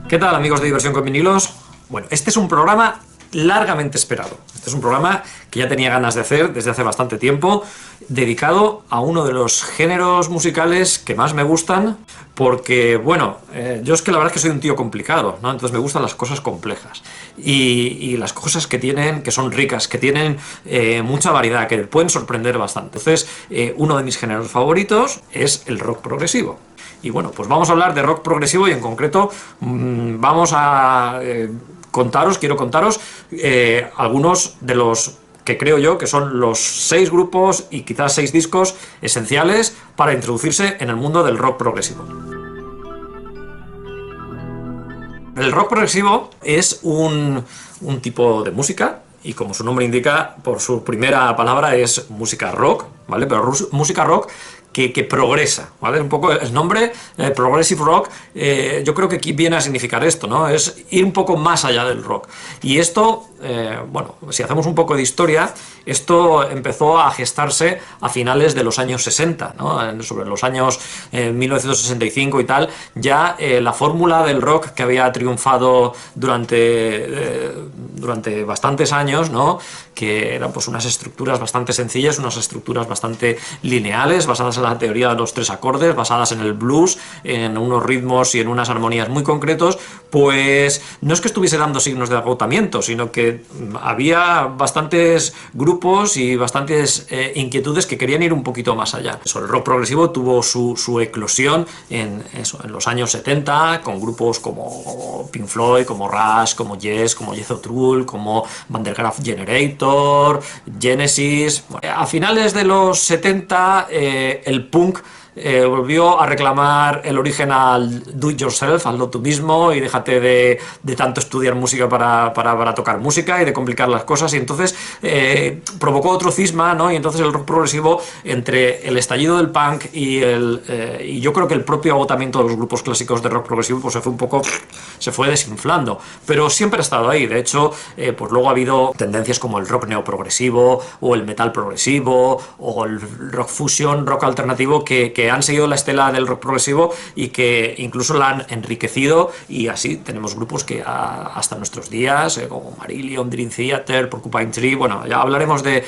¿Qué tal, amigos de Diversión con Vinilos? Bueno, este es un programa largamente esperado. Este es un programa que ya tenía ganas de hacer desde hace bastante tiempo, dedicado a uno de los géneros musicales que más me gustan, porque, bueno, yo es que la verdad es que soy un tío complicado, ¿no? Entonces me gustan las cosas complejas. Y las cosas que tienen, que son ricas, que tienen mucha variedad, que pueden sorprender bastante. Entonces, uno de mis géneros favoritos es el rock progresivo. Y bueno, pues vamos a hablar de rock progresivo y en concreto vamos a quiero contaros algunos de los que creo yo que son los 6 grupos y quizás 6 discos esenciales para introducirse en el mundo del rock progresivo. El rock progresivo es un tipo de música, y como su nombre indica, por su primera palabra es música rock, ¿vale? Pero música rock que progresa, ¿vale? Un poco el nombre, Progressive Rock, yo creo que aquí viene a significar esto, ¿no? Es ir un poco más allá del rock. Y esto, bueno, si hacemos un poco de historia, esto empezó a gestarse a finales de los años 60, ¿no? Sobre los años 1965 y tal, ya la fórmula del rock que había triunfado durante bastantes años, ¿no? Que eran pues unas estructuras bastante sencillas, unas estructuras bastante lineales, basadas en la teoría de los 3 acordes, basadas en el blues, en unos ritmos y en unas armonías muy concretos, pues no es que estuviese dando signos de agotamiento, sino que había bastantes grupos y bastantes inquietudes que querían ir un poquito más allá. Eso, el rock progresivo tuvo su eclosión en los años 70, con grupos como Pink Floyd, como Rush, como Yes, como Jethro Tull, como Van der Graaf Generator, Genesis. A finales de los 70 el punk volvió a reclamar el origen al do it yourself, hazlo tú mismo y déjate de tanto estudiar música para tocar música y de complicar las cosas, y entonces provocó otro cisma, ¿no? Y entonces el rock progresivo, entre el estallido del punk y yo creo que el propio agotamiento de los grupos clásicos de rock progresivo, pues se fue desinflando, pero siempre ha estado ahí. De hecho, pues luego ha habido tendencias como el rock neoprogresivo o el metal progresivo o el rock fusion, rock alternativo, que han seguido la estela del rock progresivo y que incluso la han enriquecido, y así tenemos grupos que hasta nuestros días, como Marillion, Dream Theater, Porcupine Tree, bueno, ya hablaremos de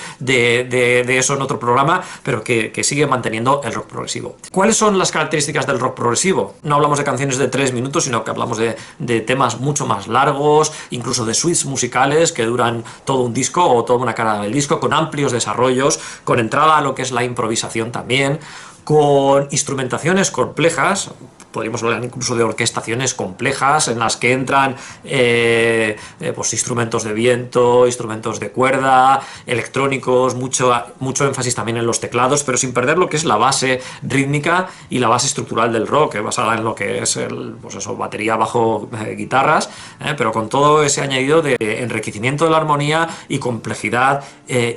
eso en otro programa, pero que sigue manteniendo el rock progresivo. ¿Cuáles son las características del rock progresivo? No hablamos de canciones de 3 minutos, sino que hablamos de temas mucho más largos, incluso de suites musicales que duran todo un disco o toda una cara del disco, con amplios desarrollos, con entrada a lo que es la improvisación también, con instrumentaciones complejas. Podríamos hablar incluso de orquestaciones complejas en las que entran pues instrumentos de viento, instrumentos de cuerda, electrónicos, mucho énfasis también en los teclados, pero sin perder lo que es la base rítmica y la base estructural del rock, basada en lo que es pues eso, batería, bajo, guitarras, pero con todo ese añadido de enriquecimiento de la armonía y complejidad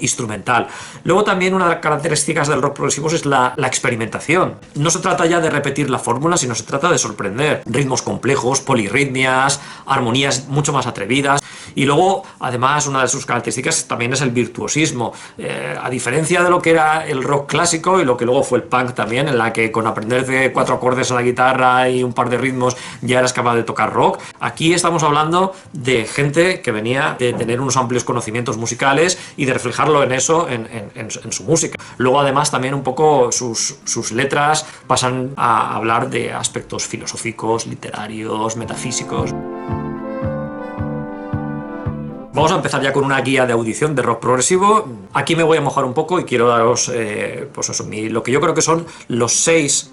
instrumental. Luego también una de las características del rock progresivo es la experimentación. No se trata ya de repetir la fórmula, sino se trata de sorprender. Ritmos complejos, polirritmias, armonías mucho más atrevidas. Y luego, además, una de sus características también es el virtuosismo. A diferencia de lo que era el rock clásico y lo que luego fue el punk también, en la que con aprender de 4 acordes a la guitarra y un par de ritmos ya eras capaz de tocar rock, aquí estamos hablando de gente que venía de tener unos amplios conocimientos musicales y de reflejarlo en eso, en su música. Luego, además, también un poco sus letras pasan a hablar de aspectos filosóficos, literarios, metafísicos. Vamos a empezar ya con una guía de audición de rock progresivo. Aquí me voy a mojar un poco y quiero daros pues eso, lo que yo creo que son los 6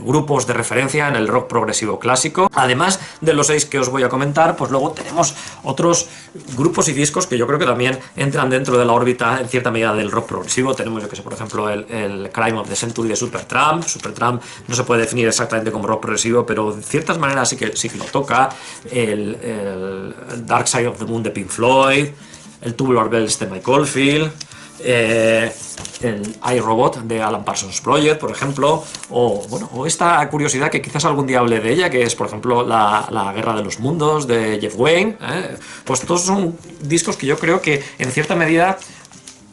grupos de referencia en el rock progresivo clásico. Además de los 6 que os voy a comentar, pues luego tenemos otros grupos y discos que yo creo que también entran dentro de la órbita en cierta medida del rock progresivo. Tenemos, yo que sé, por ejemplo, el Crime of the Century de Supertramp. Supertramp no se puede definir exactamente como rock progresivo, pero de ciertas maneras sí que lo toca. El Dark Side of the Moon de Pink Floyd, el Tubular Bells de Mike Oldfield, el iRobot de Alan Parsons Project, por ejemplo, o esta curiosidad que quizás algún día hable de ella, que es, por ejemplo, la Guerra de los Mundos de Jeff Wayne. Pues todos son discos que yo creo que en cierta medida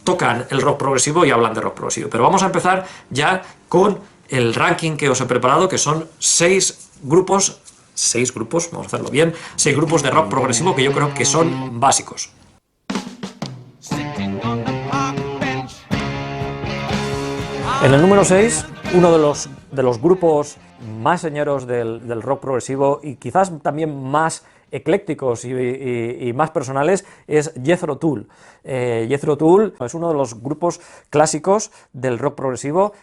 tocan el rock progresivo y hablan de rock progresivo. Pero vamos a empezar ya con el ranking que os he preparado, que son 6 grupos 6 grupos, vamos a hacerlo bien, 6 grupos de rock progresivo que yo creo que son básicos. En el número 6, uno de los grupos más señeros del rock progresivo y quizás también más eclécticos y más personales es Jethro Tull. Jethro Tull es uno de los grupos clásicos del rock progresivo,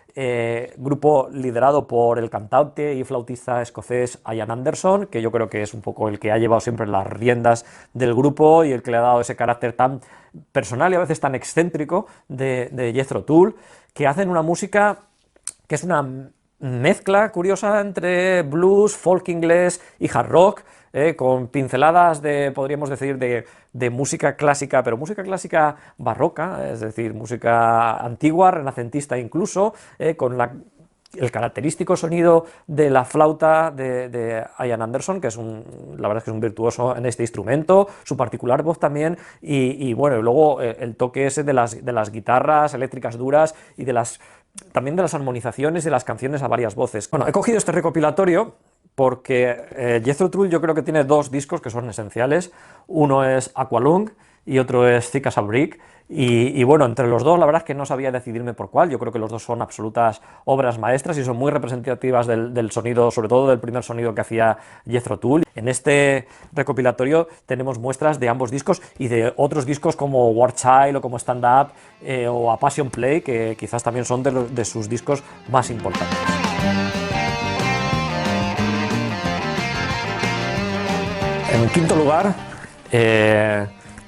grupo liderado por el cantante y flautista escocés Ian Anderson, que yo creo que es un poco el que ha llevado siempre las riendas del grupo y el que le ha dado ese carácter tan personal y a veces tan excéntrico de Jethro Tull, que hacen una música que es una mezcla curiosa entre blues, folk inglés y hard rock, con pinceladas podríamos decir, de música clásica, pero música clásica barroca, es decir, música antigua, renacentista incluso, con el característico sonido de la flauta de Ian Anderson, que la verdad es que es un virtuoso en este instrumento, su particular voz también, y bueno, y luego el toque ese de las guitarras eléctricas duras y también de las armonizaciones de las canciones a varias voces. Bueno, he cogido este recopilatorio porque Jethro Tull yo creo que tiene 2 discos que son esenciales. Uno es Aqualung y otro es Thick as a Brick. Y bueno, entre los dos la verdad es que no sabía decidirme por cuál. Yo creo que los dos son absolutas obras maestras y son muy representativas del sonido, sobre todo del primer sonido que hacía Jethro Tull. En este recopilatorio tenemos muestras de ambos discos y de otros discos como War Child o como Stand Up o A Passion Play, que quizás también son de sus discos más importantes. En quinto lugar,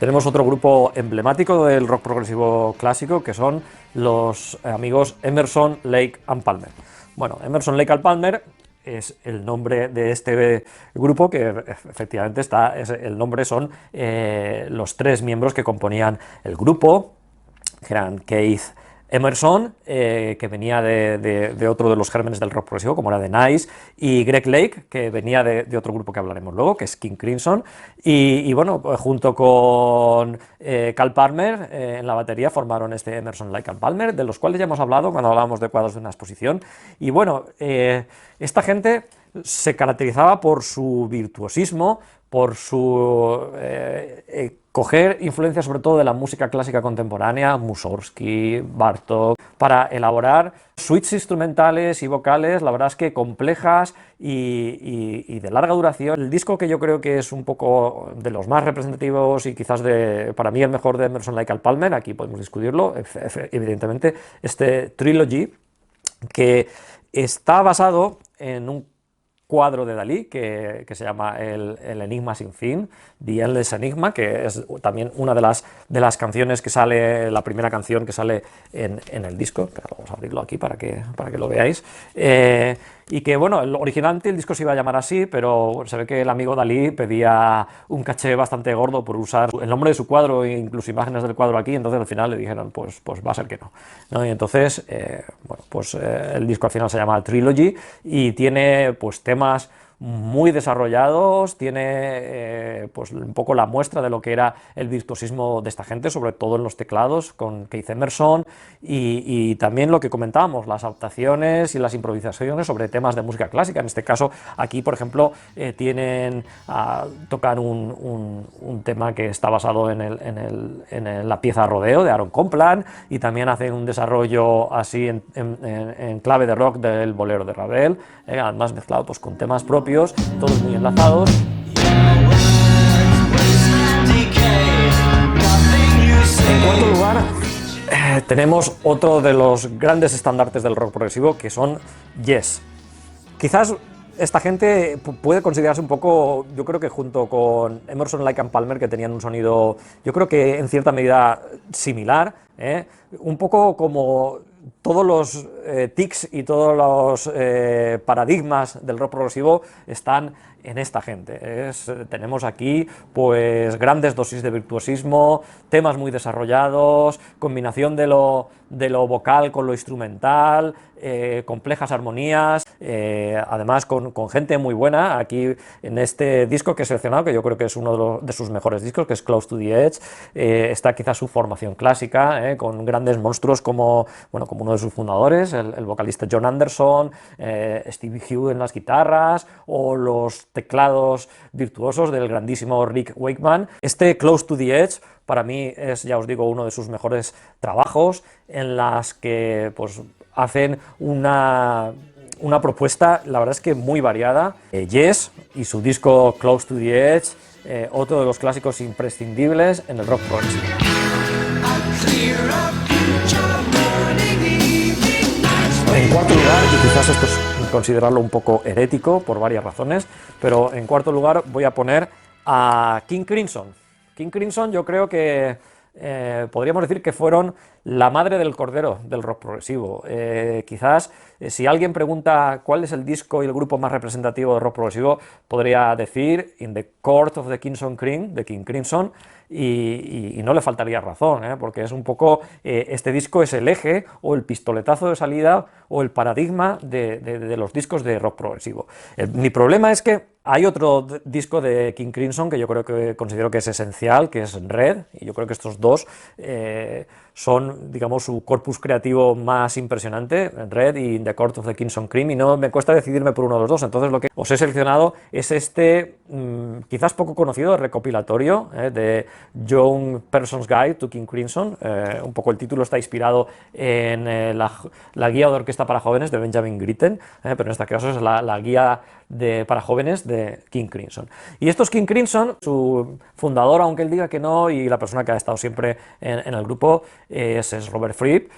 tenemos otro grupo emblemático del rock progresivo clásico, que son los amigos Emerson, Lake and Palmer. Bueno, Emerson, Lake and Palmer es el nombre de este grupo, que efectivamente el nombre son los 3 miembros que componían el grupo, que eran Keith Emerson, que venía de otro de los gérmenes del rock progresivo, como era The Nice, y Greg Lake, que venía de otro grupo que hablaremos luego, que es King Crimson, y bueno, pues junto con Cal Palmer en la batería formaron este Emerson, Lake and Palmer, de los cuales ya hemos hablado cuando hablábamos de cuadros de una exposición, y bueno, esta gente se caracterizaba por su virtuosismo, por su coger influencias sobre todo de la música clásica contemporánea, Mussorgsky, Bartók, para elaborar suites instrumentales y vocales, la verdad es que complejas y de larga duración. El disco que yo creo que es un poco de los más representativos y quizás para mí el mejor de Emerson, Lake and Palmer, aquí podemos discutirlo, evidentemente, este Trilogy, que está basado en un cuadro de Dalí que se llama el Enigma sin fin, The Endless Enigma, que es también una de las canciones que sale, la primera canción que sale en el disco. Pero vamos a abrirlo aquí para que lo veáis. Y que bueno, originalmente el disco se iba a llamar así, pero se ve que el amigo Dalí pedía un caché bastante gordo por usar el nombre de su cuadro e incluso imágenes del cuadro aquí, entonces al final le dijeron, pues va a ser que no. Y entonces, bueno, pues el disco al final se llama Trilogy y tiene pues temas muy desarrollados, tiene pues un poco la muestra de lo que era el virtuosismo de esta gente, sobre todo en los teclados, con Keith Emerson, y también lo que comentábamos, las adaptaciones y las improvisaciones sobre temas de música clásica. En este caso, aquí, por ejemplo, tocan un tema que está basado en la pieza Rodeo de Aaron Copland, y también hacen un desarrollo así en clave de rock del bolero de Ravel, además mezclado pues, con temas propios, todos muy enlazados. En cuarto lugar, tenemos otro de los grandes estandartes del rock progresivo, que son Yes. Quizás esta gente puede considerarse un poco, yo creo que junto con Emerson, Lake and Palmer, que tenían un sonido, yo creo que en cierta medida similar, un poco como todos los tics y todos los paradigmas del rock progresivo están en esta gente. Tenemos aquí pues grandes dosis de virtuosismo, temas muy desarrollados, combinación de lo de lo vocal con lo instrumental, complejas armonías, además con gente muy buena. Aquí en este disco que he seleccionado, que yo creo que es uno de sus mejores discos, que es Close to the Edge, está quizás su formación clásica, con grandes monstruos como, bueno, como uno de sus fundadores, el vocalista John Anderson, Stevie Hughes en las guitarras, o los teclados virtuosos del grandísimo Rick Wakeman. Este Close to the Edge para mí es, ya os digo, uno de sus mejores trabajos, en las que pues hacen una propuesta, la verdad es que muy variada. Yes y su disco Close to the Edge, otro de los clásicos imprescindibles en el rock progresivo. En cuarto lugar, y quizás esto es considerarlo un poco herético por varias razones, pero en cuarto lugar voy a poner a King Crimson. King Crimson, yo creo que podríamos decir que fueron la madre del cordero del rock progresivo. Quizás si alguien pregunta cuál es el disco y el grupo más representativo de rock progresivo, podría decir In the Court of the Crimson Cream, de King Crimson, y no le faltaría razón, porque es un poco, este disco es el eje o el pistoletazo de salida o el paradigma de los discos de rock progresivo. Mi problema es que hay otro disco de King Crimson que yo creo que considero que es esencial, que es Red, y yo creo que estos dos son, digamos, su corpus creativo más impresionante, Red y The Court of the Crimson Cream, y no me cuesta decidirme por uno de los dos. Entonces lo que os he seleccionado es este, quizás poco conocido, recopilatorio de Young Person's Guide to King Crimson. Un poco el título está inspirado en la guía de orquesta para jóvenes de Benjamin Britten, pero en este caso es la guía para jóvenes de King Crimson. Y estos King Crimson, su fundador, aunque él diga que no, y la persona que ha estado siempre en el grupo es Robert Fripp,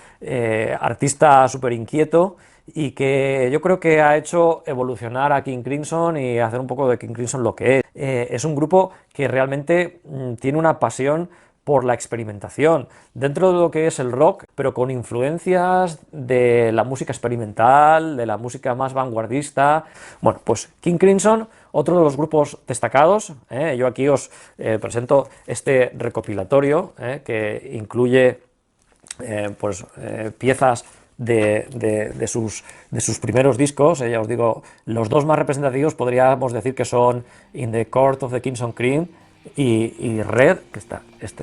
artista súper inquieto, y que yo creo que ha hecho evolucionar a King Crimson y hacer un poco de King Crimson lo que es. Es un grupo que realmente tiene una pasión por la experimentación dentro de lo que es el rock, pero con influencias de la música experimental, de la música más vanguardista. Bueno, pues King Crimson, otro de los grupos destacados. Yo aquí os presento este recopilatorio que incluye piezas de sus primeros discos. Ya os digo, los dos más representativos podríamos decir que son In the Court of the Crimson Cream y Red, que está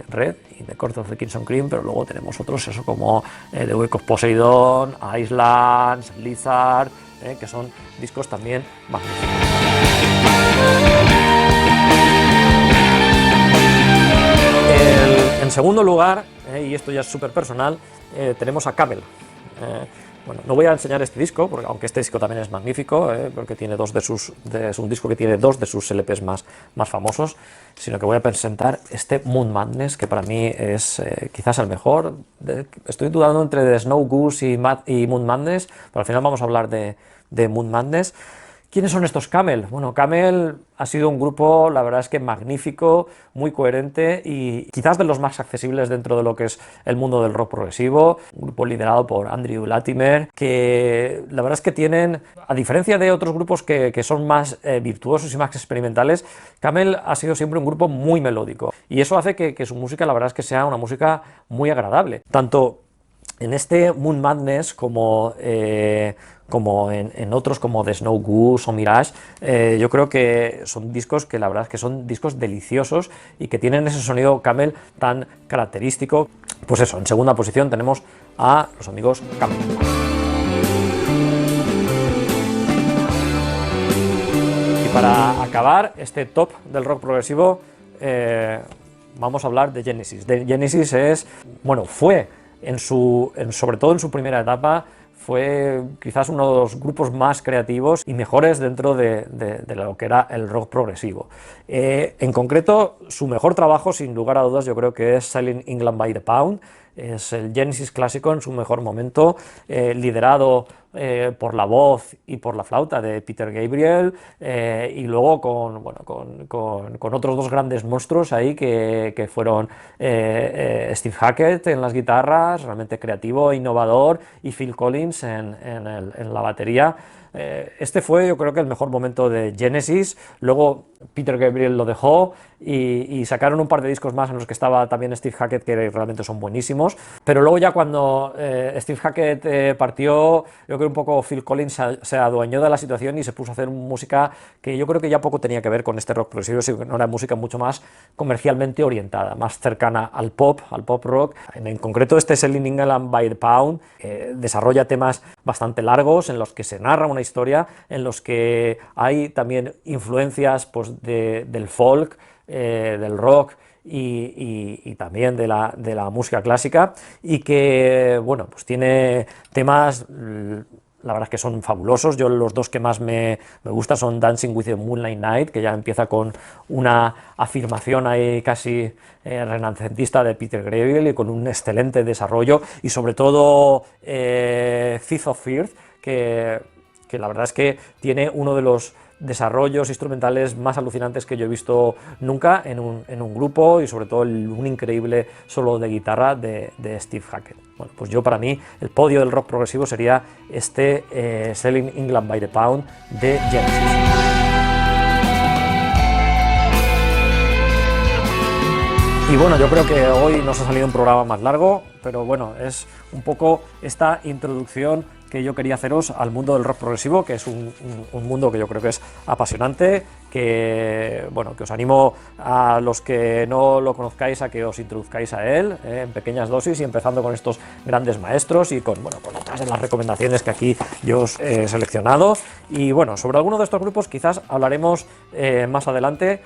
Red, In the Court of the Crimson Cream, pero luego tenemos otros, eso como The Wake of Poseidon, Islands, Lizard, que son discos también magníficos. En segundo lugar, y esto ya es súper personal, tenemos a Camel. Bueno, no voy a enseñar este disco, porque aunque este disco también es magnífico, porque tiene es un disco que tiene dos de sus LPs más famosos, sino que voy a presentar este Moon Madness, que para mí es quizás el mejor. Estoy dudando entre The Snow Goose y Moon Madness, pero al final vamos a hablar de Moon Madness. ¿Quiénes son estos Camel? Bueno, Camel ha sido un grupo, la verdad es que magnífico, muy coherente y quizás de los más accesibles dentro de lo que es el mundo del rock progresivo. Un grupo liderado por Andrew Latimer, que la verdad es que tienen, a diferencia de otros grupos que son más virtuosos y más experimentales, Camel ha sido siempre un grupo muy melódico. Y eso hace que su música, la verdad es que sea una música muy agradable. Tanto en este Moon Madness como en otros como The Snow Goose o Mirage, yo creo que son discos que la verdad es que son discos deliciosos y que tienen ese sonido Camel tan característico. Pues eso, en segunda posición tenemos a los amigos Camel. Y para acabar este top del rock progresivo, vamos a hablar de Genesis. Genesis es, bueno, fue sobre todo en su primera etapa, fue quizás uno de los grupos más creativos y mejores dentro de lo que era el rock progresivo. En concreto, su mejor trabajo, sin lugar a dudas, yo creo que es Selling England by the Pound. Es el Genesis clásico en su mejor momento, liderado por la voz y por la flauta de Peter Gabriel, y luego con otros dos grandes monstruos ahí que fueron Steve Hackett en las guitarras, realmente creativo e innovador, y Phil Collins en la batería. Este fue, yo creo que el mejor momento de Genesis. Luego Peter Gabriel lo dejó y sacaron un par de discos más en los que estaba también Steve Hackett, que realmente son buenísimos. Pero luego ya cuando Steve Hackett partió, yo creo un poco Phil Collins se adueñó de la situación y se puso a hacer música que yo creo que ya poco tenía que ver con este rock progresivo, sino era música mucho más comercialmente orientada, más cercana al pop rock. En concreto este Selling England by the Pound desarrolla temas bastante largos en los que se narra una historia, en los que hay también influencias pues, del folk, del rock y también de la música clásica, y que bueno, pues tiene temas, la verdad es que son fabulosos. Yo los dos que más me gustan son Dancing with the Moonlight Night, que ya empieza con una afirmación ahí casi renacentista de Peter Gabriel y con un excelente desarrollo, y sobre todo Thief of Fear, que la verdad es que tiene uno de los desarrollos instrumentales más alucinantes que yo he visto nunca en un grupo, y sobre todo un increíble solo de guitarra de Steve Hackett. Bueno, pues yo, para mí, el podio del rock progresivo sería este Selling England by the Pound de Genesis. Y bueno, yo creo que hoy nos ha salido un programa más largo, pero bueno, es un poco esta introducción que yo quería haceros al mundo del rock progresivo, que es un mundo que yo creo que es apasionante, que bueno, que os animo a los que no lo conozcáis a que os introduzcáis a él en pequeñas dosis, y empezando con estos grandes maestros y con, bueno, con otras de las recomendaciones que aquí yo os he seleccionado. Y bueno, sobre alguno de estos grupos quizás hablaremos más adelante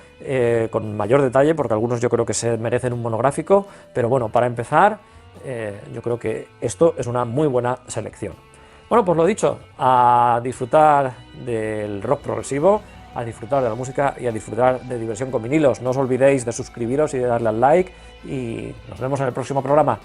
con mayor detalle, porque algunos yo creo que se merecen un monográfico, pero bueno, para empezar yo creo que esto es una muy buena selección. Bueno, pues lo dicho, a disfrutar del rock progresivo, a disfrutar de la música y a disfrutar de diversión con vinilos. No os olvidéis de suscribiros y de darle al like, y nos vemos en el próximo programa.